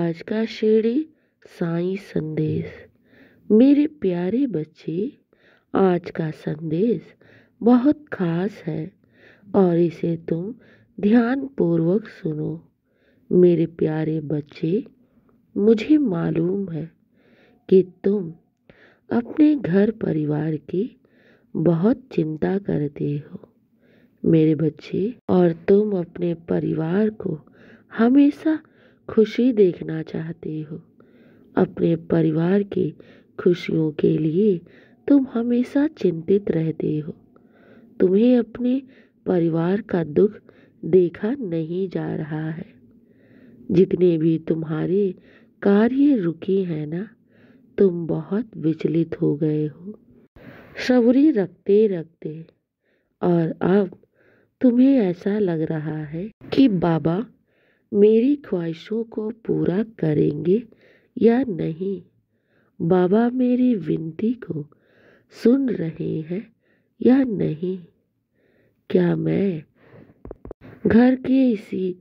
आज का शिरडी साईं संदेश। मेरे प्यारे बच्चे, आज का संदेश बहुत खास है और इसे तुम ध्यान पूर्वक सुनो। मेरे प्यारे बच्चे, मुझे मालूम है कि तुम अपने घर परिवार की बहुत चिंता करते हो मेरे बच्चे, और तुम अपने परिवार को हमेशा खुशी देखना चाहते हो। अपने परिवार की खुशियों के लिए तुम हमेशा चिंतित रहते हो। तुम्हें अपने परिवार का दुख देखा नहीं जा रहा है। जितने भी तुम्हारे कार्य रुके हैं ना, तुम बहुत विचलित हो गए हो सब्र रखते रखते, और अब तुम्हें ऐसा लग रहा है कि बाबा मेरी ख्वाहिशों को पूरा करेंगे या नहीं। बाबा मेरी विनती को सुन रहे हैं या नहीं। क्या मैं घर की इसी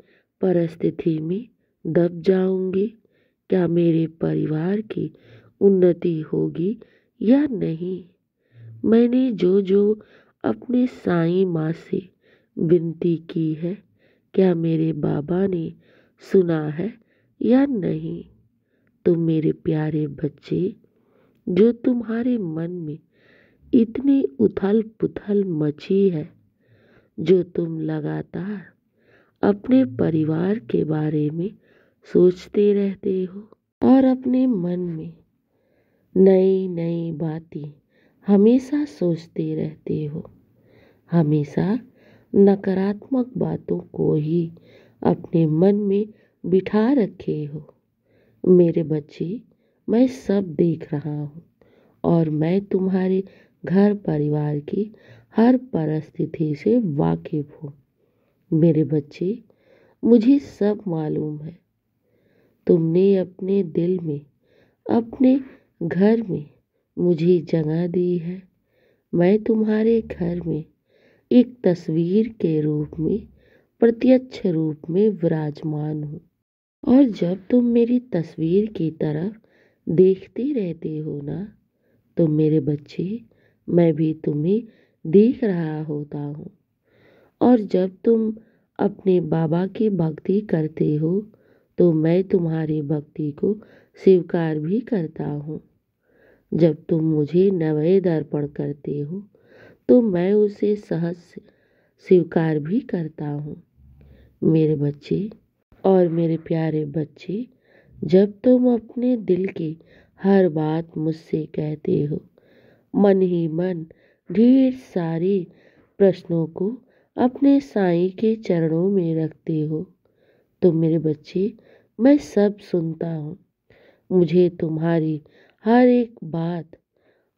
परिस्थिति में दब जाऊंगी? क्या मेरे परिवार की उन्नति होगी या नहीं? मैंने जो जो अपने साईं माँ से विनती की है, क्या मेरे बाबा ने सुना है या नहीं? तुम मेरे प्यारे बच्चे, जो तुम्हारे मन में इतनी उथल पुथल मची है, जो तुम लगातार अपने परिवार के बारे में सोचते रहते हो और अपने मन में नई नई बातें हमेशा सोचते रहते हो, हमेशा नकारात्मक बातों को ही अपने मन में बिठा रखे हो। मेरे बच्चे, मैं सब देख रहा हूँ और मैं तुम्हारे घर परिवार की हर परिस्थिति से वाकिफ हूँ। मेरे बच्चे, मुझे सब मालूम है। तुमने अपने दिल में, अपने घर में मुझे जगह दी है। मैं तुम्हारे घर में एक तस्वीर के रूप में, प्रत्यक्ष रूप में विराजमान हूँ। और जब तुम मेरी तस्वीर की तरफ देखते रहते हो ना, तो मेरे बच्चे, मैं भी तुम्हें देख रहा होता हूँ। और जब तुम अपने बाबा की भक्ति करते हो, तो मैं तुम्हारी भक्ति को स्वीकार भी करता हूँ। जब तुम मुझे नैवेद्य अर्पण करते हो, तो मैं उसे सहज स्वीकार भी करता हूँ। मेरे बच्चे और मेरे प्यारे बच्चे, जब तुम अपने दिल की हर बात मुझसे कहते हो, मन ही मन ढेर सारे प्रश्नों को अपने साईं के चरणों में रखते हो, तो मेरे बच्चे, मैं सब सुनता हूँ। मुझे तुम्हारी हर एक बात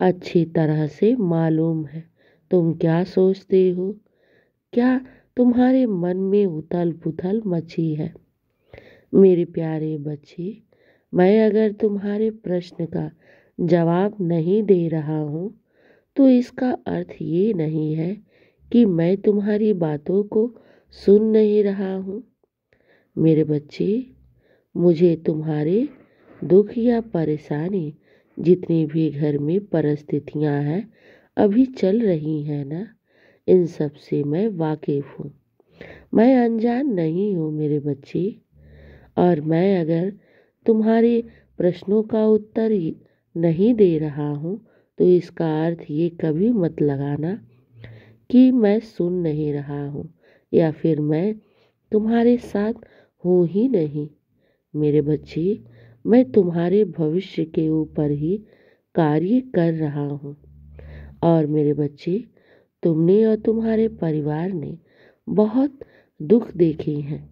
अच्छी तरह से मालूम है। तुम क्या सोचते हो, क्या तुम्हारे मन में उथल पुथल मची है। मेरे प्यारे बच्चे, मैं अगर तुम्हारे प्रश्न का जवाब नहीं दे रहा हूँ, तो इसका अर्थ ये नहीं है कि मैं तुम्हारी बातों को सुन नहीं रहा हूँ। मेरे बच्चे, मुझे तुम्हारे दुख या परेशानी, जितनी भी घर में परिस्थितियाँ हैं अभी चल रही हैं ना, इन सब से मैं वाकिफ हूँ। मैं अनजान नहीं हूँ मेरे बच्चे। और मैं अगर तुम्हारे प्रश्नों का उत्तर नहीं दे रहा हूँ, तो इसका अर्थ ये कभी मत लगाना कि मैं सुन नहीं रहा हूँ या फिर मैं तुम्हारे साथ हूँ ही नहीं। मेरे बच्चे, मैं तुम्हारे भविष्य के ऊपर ही कार्य कर रहा हूँ। और मेरे बच्चे, तुमने और तुम्हारे परिवार ने बहुत दुख देखे हैं,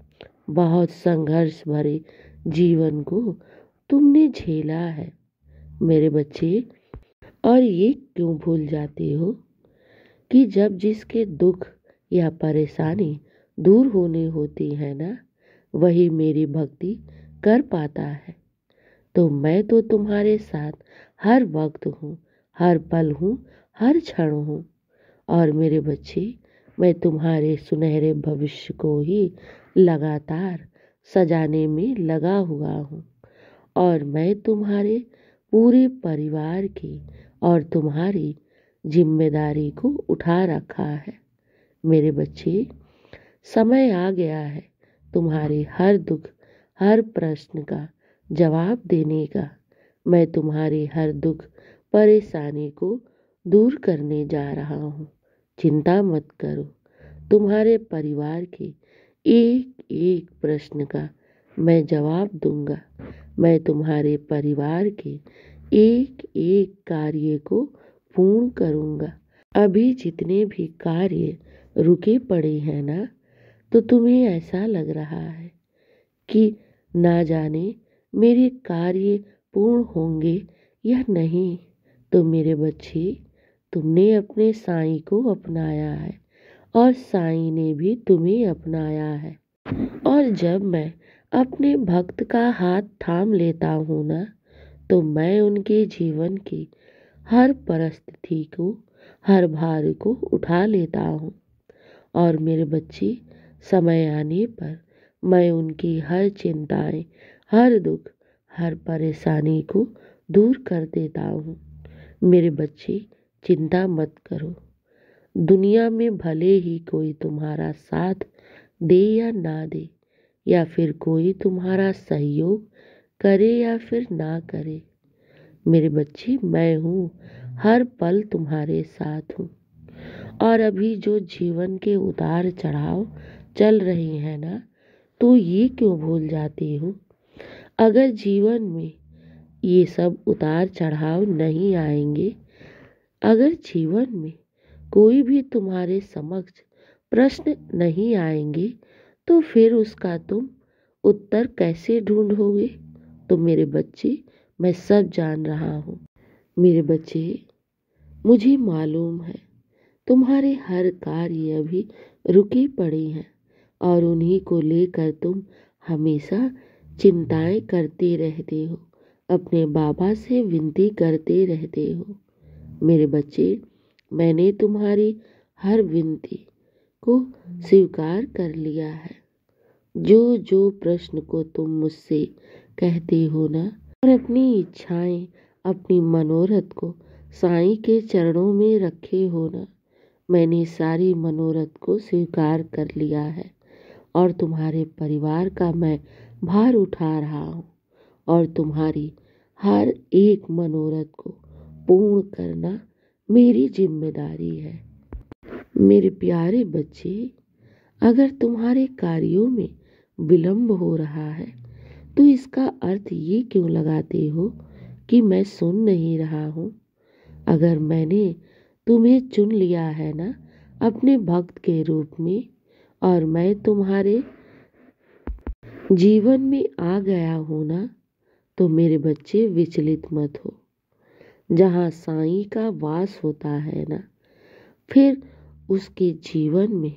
बहुत संघर्ष भरे जीवन को तुमने झेला है मेरे बच्चे। और ये क्यों भूल जाते हो कि जब जिसके दुख या परेशानी दूर होने होती है ना, वही मेरी भक्ति कर पाता है। तो मैं तो तुम्हारे साथ हर वक्त हूँ, हर पल हूँ, हर क्षण हूँ। और मेरे बच्चे, मैं तुम्हारे सुनहरे भविष्य को ही लगातार सजाने में लगा हुआ हूँ। और मैं तुम्हारे पूरे परिवार की और तुम्हारी जिम्मेदारी को उठा रखा है। मेरे बच्चे, समय आ गया है तुम्हारे हर दुख, हर प्रश्न का जवाब देने का। मैं तुम्हारी हर दुख, परेशानी को दूर करने जा रहा हूँ। चिंता मत करो। तुम्हारे परिवार के एक एक प्रश्न का मैं जवाब दूंगा। मैं तुम्हारे परिवार के एक एक कार्य को पूर्ण करूंगा। अभी जितने भी कार्य रुके पड़े हैं ना, तो तुम्हें ऐसा लग रहा है कि ना जाने मेरे कार्य पूर्ण होंगे या नहीं। तो मेरे बच्चे, तुमने अपने साईं को अपनाया है और साईं ने भी तुम्हें अपनाया है। और जब मैं अपने भक्त का हाथ थाम लेता हूँ ना, तो मैं उनके जीवन की हर परिस्थिति को, हर भार को उठा लेता हूँ। और मेरे बच्चे, समय आने पर मैं उनकी हर चिंताएं, हर दुख, हर परेशानी को दूर कर देता हूँ। मेरे बच्चे, चिंता मत करो। दुनिया में भले ही कोई तुम्हारा साथ दे या ना दे, या फिर कोई तुम्हारा सहयोग करे या फिर ना करे, मेरे बच्चे, मैं हूँ, हर पल तुम्हारे साथ हूँ। और अभी जो जीवन के उतार चढ़ाव चल रहे हैं ना, तो ये क्यों भूल जाती हो? अगर जीवन में ये सब उतार चढ़ाव नहीं आएंगे, अगर जीवन में कोई भी तुम्हारे समक्ष प्रश्न नहीं आएंगे, तो फिर उसका तुम उत्तर कैसे ढूंढोगे? तो मेरे बच्चे, मैं सब जान रहा हूँ। मेरे बच्चे, मुझे मालूम है तुम्हारे हर कार्य अभी रुके पड़े हैं और उन्हीं को लेकर तुम हमेशा चिंताएं करते रहते हो, अपने बाबा से विनती करते रहते हो। मेरे बच्चे, मैंने तुम्हारी हर विनती को स्वीकार कर लिया है। जो जो प्रश्न को तुम मुझसे कहते हो ना, और अपनी इच्छाएं, अपनी मनोरथ को साईं के चरणों में रखे हो ना, मैंने सारी मनोरथ को स्वीकार कर लिया है। और तुम्हारे परिवार का मैं भार उठा रहा हूँ और तुम्हारी हर एक मनोरथ को पूर्ण करना मेरी जिम्मेदारी है। मेरे प्यारे बच्चे, अगर तुम्हारे कार्यों में विलंब हो रहा है, तो इसका अर्थ ये क्यों लगाते हो कि मैं सुन नहीं रहा हूँ? अगर मैंने तुम्हें चुन लिया है ना अपने भक्त के रूप में, और मैं तुम्हारे जीवन में आ गया हूँ ना, तो मेरे बच्चे विचलित मत हो। जहाँ साईं का वास होता है ना, फिर उसके जीवन में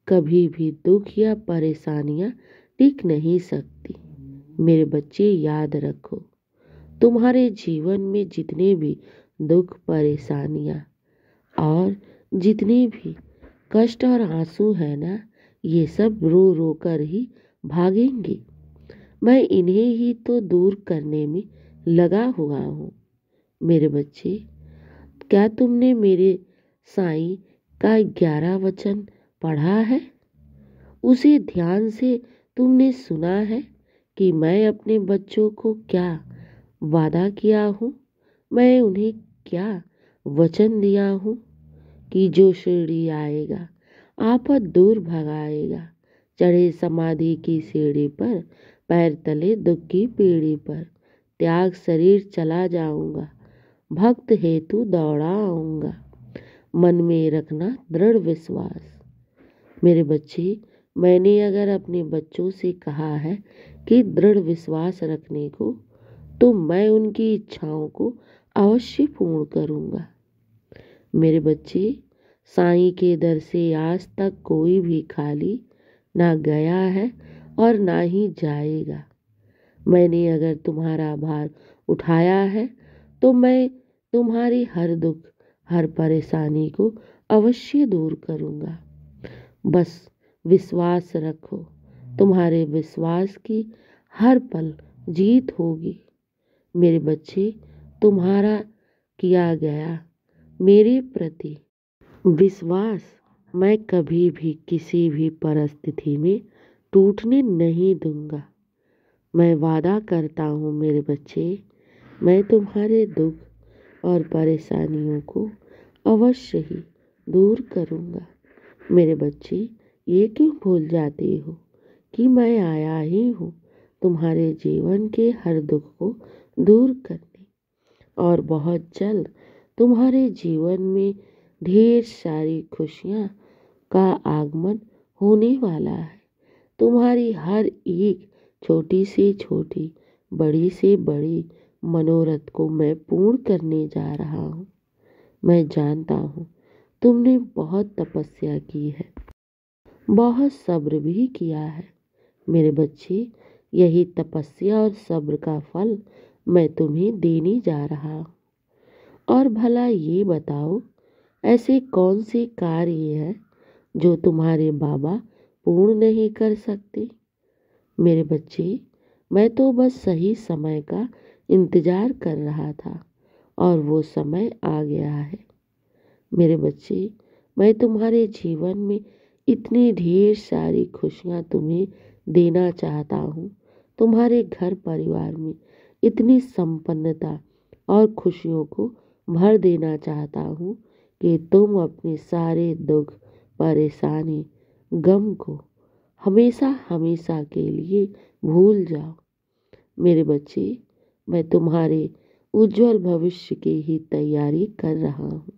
कभी भी दुख या परेशानियाँ टिक नहीं सकती। मेरे बच्चे, याद रखो, तुम्हारे जीवन में जितने भी दुख, परेशानियाँ और जितने भी कष्ट और आंसू है ना, ये सब रो रो कर ही भागेंगे। मैं इन्हें ही तो दूर करने में लगा हुआ हूँ। मेरे बच्चे, क्या तुमने मेरे साईं का 11 वचन पढ़ा है? उसे ध्यान से तुमने सुना है कि मैं अपने बच्चों को क्या वादा किया हूँ? मैं उन्हें क्या वचन दिया हूँ कि जो शिरडी आएगा, आफत दूर भगाएगा। चढ़े समाधि की सीढ़ी पर, पैर तले दुख की पीढ़ी पर, त्याग शरीर चला जाऊंगा, भक्त हेतु दौड़ा आऊंगा। मन में रखना दृढ़ विश्वास। मेरे बच्चे, मैंने अगर अपने बच्चों से कहा है कि दृढ़ विश्वास रखने को, तो मैं उनकी इच्छाओं को अवश्य पूर्ण करूंगा। मेरे बच्चे, साईं के दर से आज तक कोई भी खाली ना गया है और ना ही जाएगा। मैंने अगर तुम्हारा भार उठाया है, तो मैं तुम्हारी हर दुख, हर परेशानी को अवश्य दूर करूंगा। बस विश्वास रखो, तुम्हारे विश्वास की हर पल जीत होगी। मेरे बच्चे, तुम्हारा किया गया मेरे प्रति विश्वास मैं कभी भी किसी भी परिस्थिति में टूटने नहीं दूंगा। मैं वादा करता हूँ मेरे बच्चे, मैं तुम्हारे दुख और परेशानियों को अवश्य ही दूर करूँगा। मेरे बच्चे, ये क्यों भूल जाते हो कि मैं आया ही हूँ तुम्हारे जीवन के हर दुख को दूर करने, और बहुत जल्द तुम्हारे जीवन में ढेर सारी खुशियाँ का आगमन होने वाला है। तुम्हारी हर एक छोटी से छोटी, बड़ी से बड़ी मनोरथ को मैं पूर्ण करने जा रहा हूँ। मैं जानता हूँ तुमने बहुत तपस्या की है, बहुत सब्र भी किया है। मेरे बच्चे, यही तपस्या और सब्र का फल मैं तुम्हें देने जा रहा हूँ। और भला ये बताओ, ऐसे कौन से कार्य हैं जो तुम्हारे बाबा पूर्ण नहीं कर सकते? मेरे बच्चे, मैं तो बस सही समय का इंतजार कर रहा था और वो समय आ गया है। मेरे बच्चे, मैं तुम्हारे जीवन में इतनी ढेर सारी खुशियाँ तुम्हें देना चाहता हूँ। तुम्हारे घर परिवार में इतनी संपन्नता और खुशियों को भर देना चाहता हूँ कि तुम अपने सारे दुख, परेशानी, गम को हमेशा हमेशा के लिए भूल जाओ। मेरे बच्चे, मैं तुम्हारे उज्जवल भविष्य की ही तैयारी कर रहा हूँ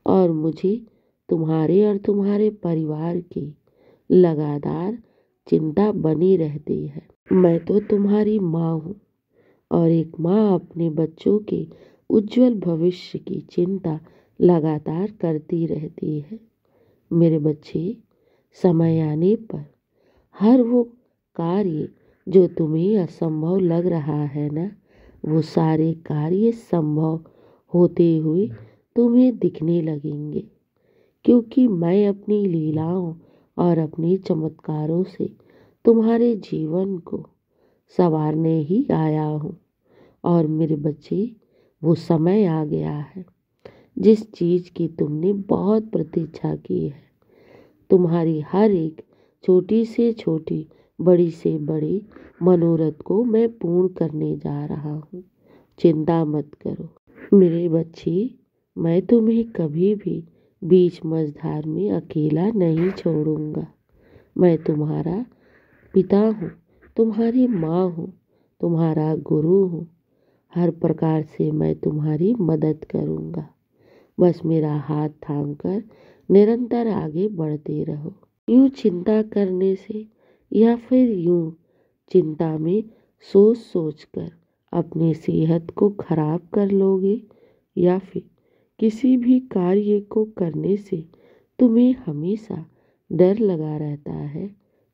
और मुझे तुम्हारे और तुम्हारे परिवार की लगातार चिंता बनी रहती है। मैं तो तुम्हारी माँ हूँ और एक माँ अपने बच्चों के उज्जवल भविष्य की चिंता लगातार करती रहती है। मेरे बच्चे, समय आने पर हर वो कार्य जो तुम्हें असंभव लग रहा है ना, वो सारे कार्य संभव होते हुए तुम्हें दिखने लगेंगे, क्योंकि मैं अपनी लीलाओं और अपने चमत्कारों से तुम्हारे जीवन को संवारने ही आया हूँ। और मेरे बच्चे, वो समय आ गया है जिस चीज़ की तुमने बहुत प्रतीक्षा की है। तुम्हारी हर एक छोटी से छोटी, बड़ी से बड़ी मनोरथ को मैं पूर्ण करने जा रहा हूँ। चिंता मत करो मेरे बच्चे, मैं तुम्हें कभी भी बीच मझधार में अकेला नहीं छोड़ूंगा। मैं तुम्हारा पिता हूँ, तुम्हारी माँ हूँ, तुम्हारा गुरु हूँ। हर प्रकार से मैं तुम्हारी मदद करूँगा। बस मेरा हाथ थामकर निरंतर आगे बढ़ते रहो। यूं चिंता करने से या फिर यूं चिंता में सोच सोच कर अपनी सेहत को खराब कर लोगे, या फिर किसी भी कार्य को करने से तुम्हें हमेशा डर लगा रहता है,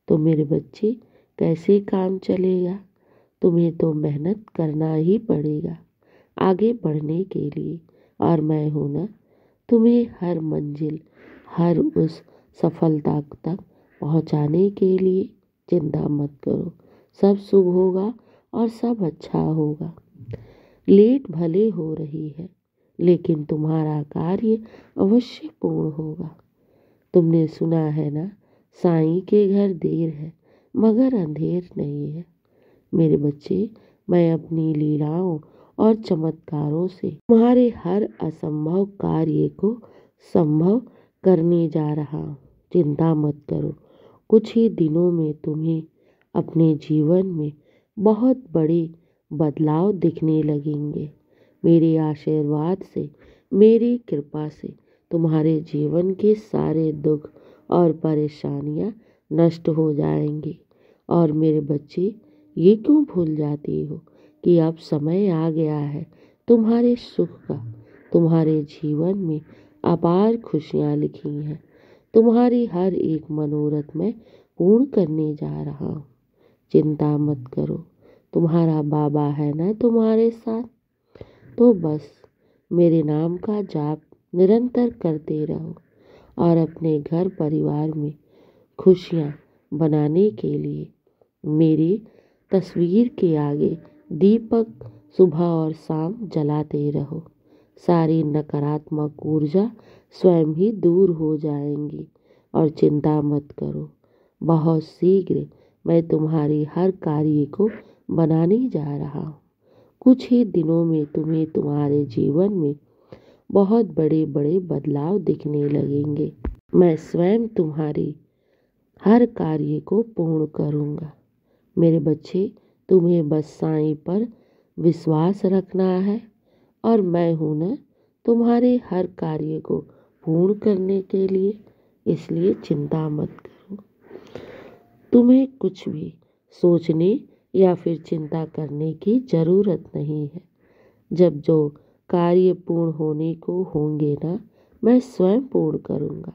तो मेरे बच्चे कैसे काम चलेगा? तुम्हें तो मेहनत करना ही पड़ेगा आगे बढ़ने के लिए। और मैं हूं ना, तुम्हें हर मंजिल, हर उस सफलता तक पहुंचाने के लिए। चिंता मत करो, सब शुभ होगा और सब अच्छा होगा। लेट भले हो रही है, लेकिन तुम्हारा कार्य अवश्य पूर्ण होगा। तुमने सुना है ना, साईं के घर देर है मगर अंधेर नहीं है। मेरे बच्चे, मैं अपनी लीलाओं और चमत्कारों से तुम्हारे हर असंभव कार्य को संभव करने जा रहा हूँ। चिंता मत करो, कुछ ही दिनों में तुम्हें अपने जीवन में बहुत बड़े बदलाव दिखने लगेंगे। मेरे आशीर्वाद से, मेरी कृपा से तुम्हारे जीवन के सारे दुख और परेशानियां नष्ट हो जाएंगी। और मेरे बच्चे, ये क्यों भूल जाती हो कि अब समय आ गया है तुम्हारे सुख का। तुम्हारे जीवन में अपार खुशियाँ लिखी हैं। तुम्हारी हर एक मनोरथ मैं पूर्ण करने जा रहा हूँ। चिंता मत करो, तुम्हारा बाबा है ना तुम्हारे साथ। तो बस मेरे नाम का जाप निरंतर करते रहो और अपने घर परिवार में खुशियाँ बनाने के लिए मेरी तस्वीर के आगे दीपक सुबह और शाम जलाते रहो। सारी नकारात्मक ऊर्जा स्वयं ही दूर हो जाएंगी। और चिंता मत करो, बहुत शीघ्र मैं तुम्हारी हर कार्य को बनाने जा रहा हूँ। कुछ ही दिनों में तुम्हें तुम्हारे जीवन में बहुत बड़े बड़े बदलाव दिखने लगेंगे। मैं स्वयं तुम्हारी हर कार्य को पूर्ण करूँगा। मेरे बच्चे, तुम्हें बस साईं पर विश्वास रखना है और मैं हूँ ना तुम्हारे हर कार्य को पूर्ण करने के लिए। इसलिए चिंता मत करो। तुम्हें कुछ भी सोचने या फिर चिंता करने की ज़रूरत नहीं है। जब जो कार्य पूर्ण होने को होंगे ना, मैं स्वयं पूर्ण करूँगा।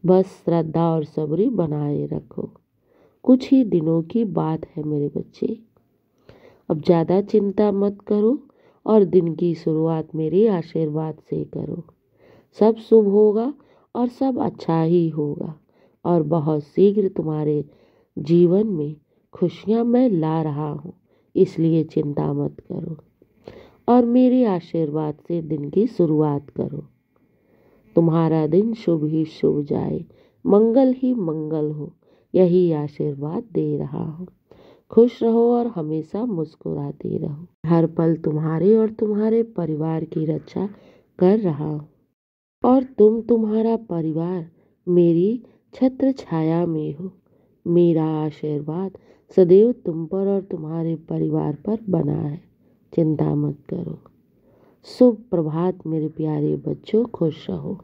बस श्रद्धा और सब्र बनाए रखो। कुछ ही दिनों की बात है मेरे बच्चे। अब ज़्यादा चिंता मत करो और दिन की शुरुआत मेरे आशीर्वाद से करो। सब शुभ होगा और सब अच्छा ही होगा और बहुत शीघ्र तुम्हारे जीवन में खुशियाँ मैं ला रहा हूँ। इसलिए चिंता मत करो और मेरे आशीर्वाद से दिन की शुरुआत करो। तुम्हारा दिन शुभ ही शुभ जाए, मंगल ही मंगल हो, यही आशीर्वाद दे रहा हूँ। खुश रहो और हमेशा मुस्कुराते रहो। हर पल तुम्हारे और तुम्हारे परिवार की रक्षा कर रहा हूँ और तुम्हारा परिवार मेरी छत्र छाया में हो। मेरा आशीर्वाद सदैव तुम पर और तुम्हारे परिवार पर बना है। चिंता मत करो। शुभ प्रभात मेरे प्यारे बच्चों, खुश रहो।